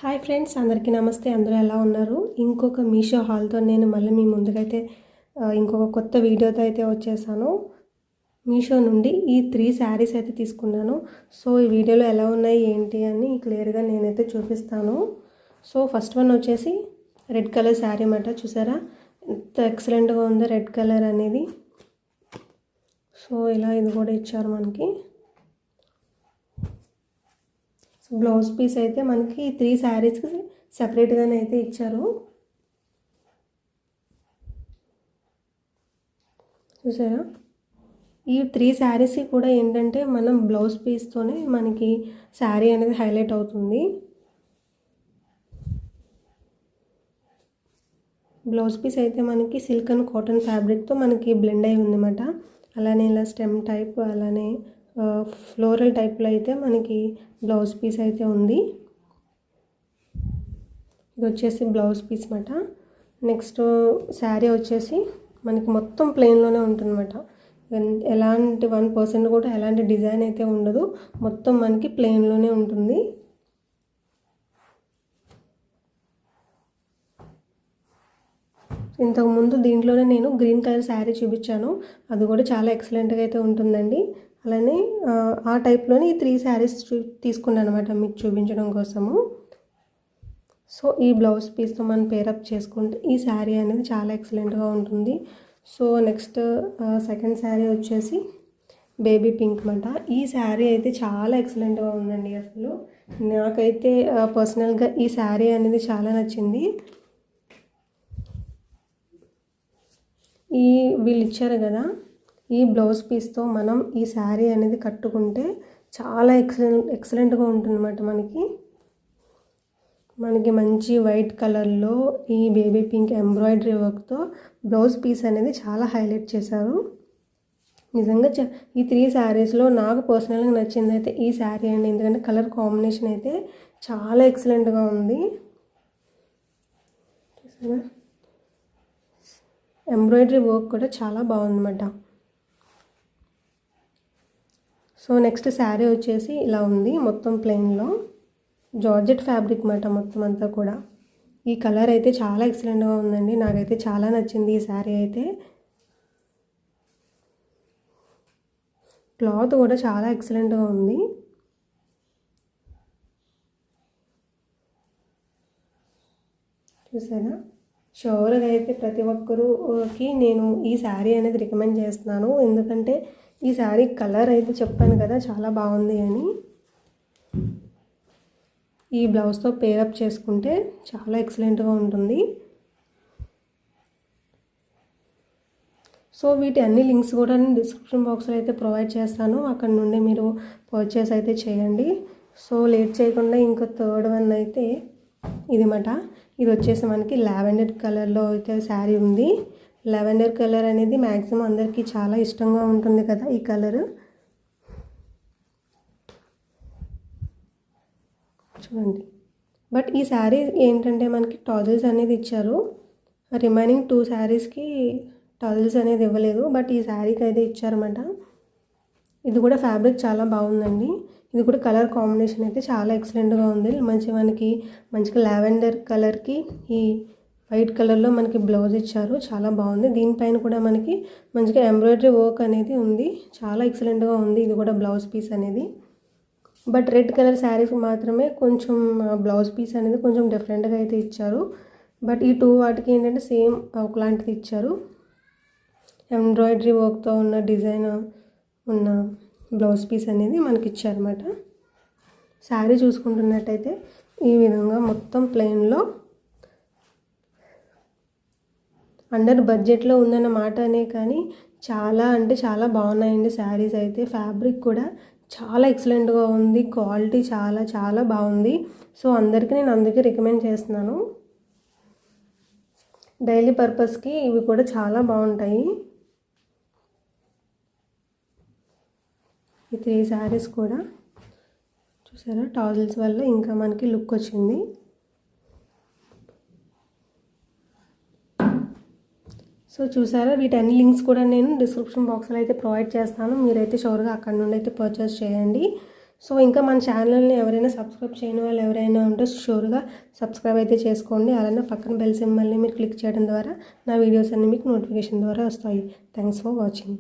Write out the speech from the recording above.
Hi friends, అందరికీ నమస్తే. అందరూ ఎలా ఉన్నారు? ఇంకొక మీషో హాల్తో నేను మళ్ళీ మీ ముందుకైతే ఇంకొక కొత్త వీడియోతో అయితే వచ్చేసాను. మీషో నుండి ఈ 3 శారీస్ అయితే తీసుకున్నాను. సో ఈ వీడియోలో ఎలా ఉన్నాయి ఏంటి అని క్లియర్గా నేనైతే చూపిస్తాను. సో ఫస్ట్ వన్ వచ్చేసి రెడ్ కలర్ శారీ అన్నమాట. చూసారా ఎంత ఎక్సలెంట్గా ఉందో రెడ్ కలర్ అనేది. సో ఇలా ఇది కూడా ఇచ్చారు మనకి. బ్లౌజ్ పీస్ అయితే మనకి 3 శారీస్కి సెపరేట్గానే అయితే ఇచ్చారు. చూసారా, ఈ 3 శారీస్కి కూడా ఏంటంటే మనం బ్లౌజ్ పీస్తోనే మనకి శారీ అనేది హైలైట్ అవుతుంది. బ్లౌజ్ పీస్ అయితే మనకి సిల్క్ అండ్ కాటన్ ఫ్యాబ్రిక్తో మనకి బ్లెండ్ అయి ఉందన్నమాట. అలానే ఇలా స్టెమ్ టైప్, అలానే ఫ్లోరల్ టైప్లో అయితే మనకి బ్లౌజ్ పీస్ అయితే ఉంది. ఇది వచ్చేసి బ్లౌజ్ పీస్ అన్నమాట. నెక్స్ట్ శారీ వచ్చేసి మనకి మొత్తం ప్లెయిన్లోనే ఉంటుందన్నమాట. ఎలాంటి 1% కూడా ఎలాంటి డిజైన్ అయితే ఉండదు, మొత్తం మనకి ప్లెయిన్లోనే ఉంటుంది. ఇంతకుముందు దీంట్లోనే నేను గ్రీన్ కలర్ శారీ చూపించాను, అది కూడా చాలా ఎక్సలెంట్గా అయితే ఉంటుందండి. అలానే ఆ టైప్లోని 3 శారీస్ తీసుకున్నాను అనమాట మీకు చూపించడం కోసము. సో ఈ బ్లౌజ్ పీస్తో మనం పేరప్ చేసుకుంటే ఈ శారీ అనేది చాలా ఎక్సలెంట్గా ఉంటుంది. సో నెక్స్ట్ సెకండ్ శారీ వచ్చేసి బేబీ పింక్ అన్నమాట. ఈ శారీ అయితే చాలా ఎక్సలెంట్గా ఉందండి. అసలు నాకైతే పర్సనల్గా ఈ శారీ అనేది చాలా నచ్చింది. వీళ్ళు ఇచ్చారు కదా, ఈ బ్లౌజ్ పీస్తో మనం ఈ శారీ అనేది కట్టుకుంటే చాలా ఎక్సలెంట్గా ఉంటుందన్నమాట. మనకి మంచి వైట్ కలర్లో ఈ బేబీ పింక్ ఎంబ్రాయిడరీ వర్క్తో బ్లౌజ్ పీస్ అనేది చాలా హైలైట్ చేశారు. నిజంగా ఈ 3 శారీస్లో నాకు పర్సనల్గా నచ్చింది అయితే ఈ శారీ అండి. ఎందుకంటే కలర్ కాంబినేషన్ అయితే చాలా ఎక్సలెంట్గా ఉంది. చూసారా, ఎంబ్రాయిడరీ వర్క్ కూడా చాలా బాగుందన్నమాట. సో నెక్స్ట్ శారీ వచ్చేసి ఇలా ఉంది, మొత్తం ప్లెయిన్లో జార్జెట్ ఫ్యాబ్రిక్ అన్నమాట మొత్తం అంతా కూడా. ఈ కలర్ అయితే చాలా ఎక్సలెంట్గా ఉందండి, నాకైతే చాలా నచ్చింది ఈ శారీ అయితే. క్లాత్ కూడా చాలా ఎక్సలెంట్గా ఉంది. చూసారా, షూర్గా అయితే ప్రతి ఒక్కరికి నేను ఈ శారీ అనేది రికమెండ్ చేస్తున్నాను. ఎందుకంటే ఈ శారీ కలర్ అయితే చెప్పాను కదా చాలా బాగుంది అని. ఈ బ్లౌజ్తో పేరప్ చేసుకుంటే చాలా ఎక్సలెంట్గా ఉంటుంది. సో వీటి అన్ని లింక్స్ కూడా నేను డిస్క్రిప్షన్ బాక్స్లో అయితే ప్రొవైడ్ చేస్తాను, అక్కడ నుండి మీరు పర్చేస్ అయితే చేయండి. సో లేట్ చేయకుండా ఇంకో థర్డ్ వన్ అయితే ఇది మాట. ఇది వచ్చేసి మనకి లావెండర్ కలర్లో అయితే శారీ ఉంది. లావెండర్ కలర్ అనేది మ్యాక్సిమం అందరికీ చాలా ఇష్టంగా ఉంటుంది కదా ఈ కలర్. చూడండి, బట్ ఈ శారీ ఏంటంటే మనకి టాజిల్స్ అనేది ఇచ్చారు. రిమైనింగ్ 2 శారీస్కి టాజిల్స్ అనేది ఇవ్వలేదు, బట్ ఈ శారీకి అయితే ఇచ్చారన్నమాట. ఇది కూడా ఫ్యాబ్రిక్ చాలా బాగుందండి. ఇది కూడా కలర్ కాంబినేషన్ అయితే చాలా ఎక్సలెంట్గా ఉంది. మనకి మంచిగా లావెండర్ కలర్కి ఈ వైట్ కలర్లో మనకి బ్లౌజ్ ఇచ్చారు, చాలా బాగుంది. దీనిపైన కూడా మనకి మంచిగా ఎంబ్రాయిడరీ వర్క్ అనేది ఉంది, చాలా ఎక్సలెంట్గా ఉంది ఇది కూడా బ్లౌజ్ పీస్ అనేది. బట్ రెడ్ కలర్ శారీస్ మాత్రమే కొంచెం బ్లౌజ్ పీస్ అనేది కొంచెం డిఫరెంట్గా అయితే ఇచ్చారు. బట్ ఈ 2 వాటికి ఏంటంటే సేమ్ ఒకలాంటిది ఇచ్చారు. ఎంబ్రాయిడరీ వర్క్తో ఉన్న డిజైన్ ఉన్న బ్లౌజ్ పీస్ అనేది మనకి ఇచ్చారన్నమాట. శారీ చూసుకుంటున్నట్టయితే ఈ విధంగా మొత్తం ప్లెయిన్లో అండర్ బడ్జెట్లో ఉందన్న మాట అనే కానీ చాలా అంటే చాలా బాగున్నాయండి శారీస్ అయితే. ఫ్యాబ్రిక్ కూడా చాలా ఎక్సలెంట్గా ఉంది, క్వాలిటీ చాలా చాలా బాగుంది. సో అందరికీ నేను అందుకే రికమెండ్ చేస్తున్నాను. డైలీ పర్పస్కి ఇవి కూడా చాలా బాగుంటాయి. ఈ 3 శారీస్ కూడా చూసారా, టాజిల్స్ వల్ల ఇంకా మనకి లుక్ వచ్చింది. సో చూసారా, వీటన్ని లింక్స్ కూడా నేను డిస్క్రిప్షన్ బాక్స్లో అయితే ప్రొవైడ్ చేస్తాను, మీరైతే షూర్గా అక్కడ నుండి అయితే పర్చేస్ చేయండి. సో ఇంకా మన ఛానల్ని ఎవరైనా సబ్స్క్రైబ్ చేయని వాళ్ళు ఎవరైనా ఉంటే షూర్గా సబ్స్క్రైబ్ అయితే చేసుకోండి. అలానే పక్కన బెల్ సింబల్ని మీరు క్లిక్ చేయడం ద్వారా నా వీడియోస్ అన్నీ మీకు నోటిఫికేషన్ ద్వారా వస్తాయి. Thanks for watching.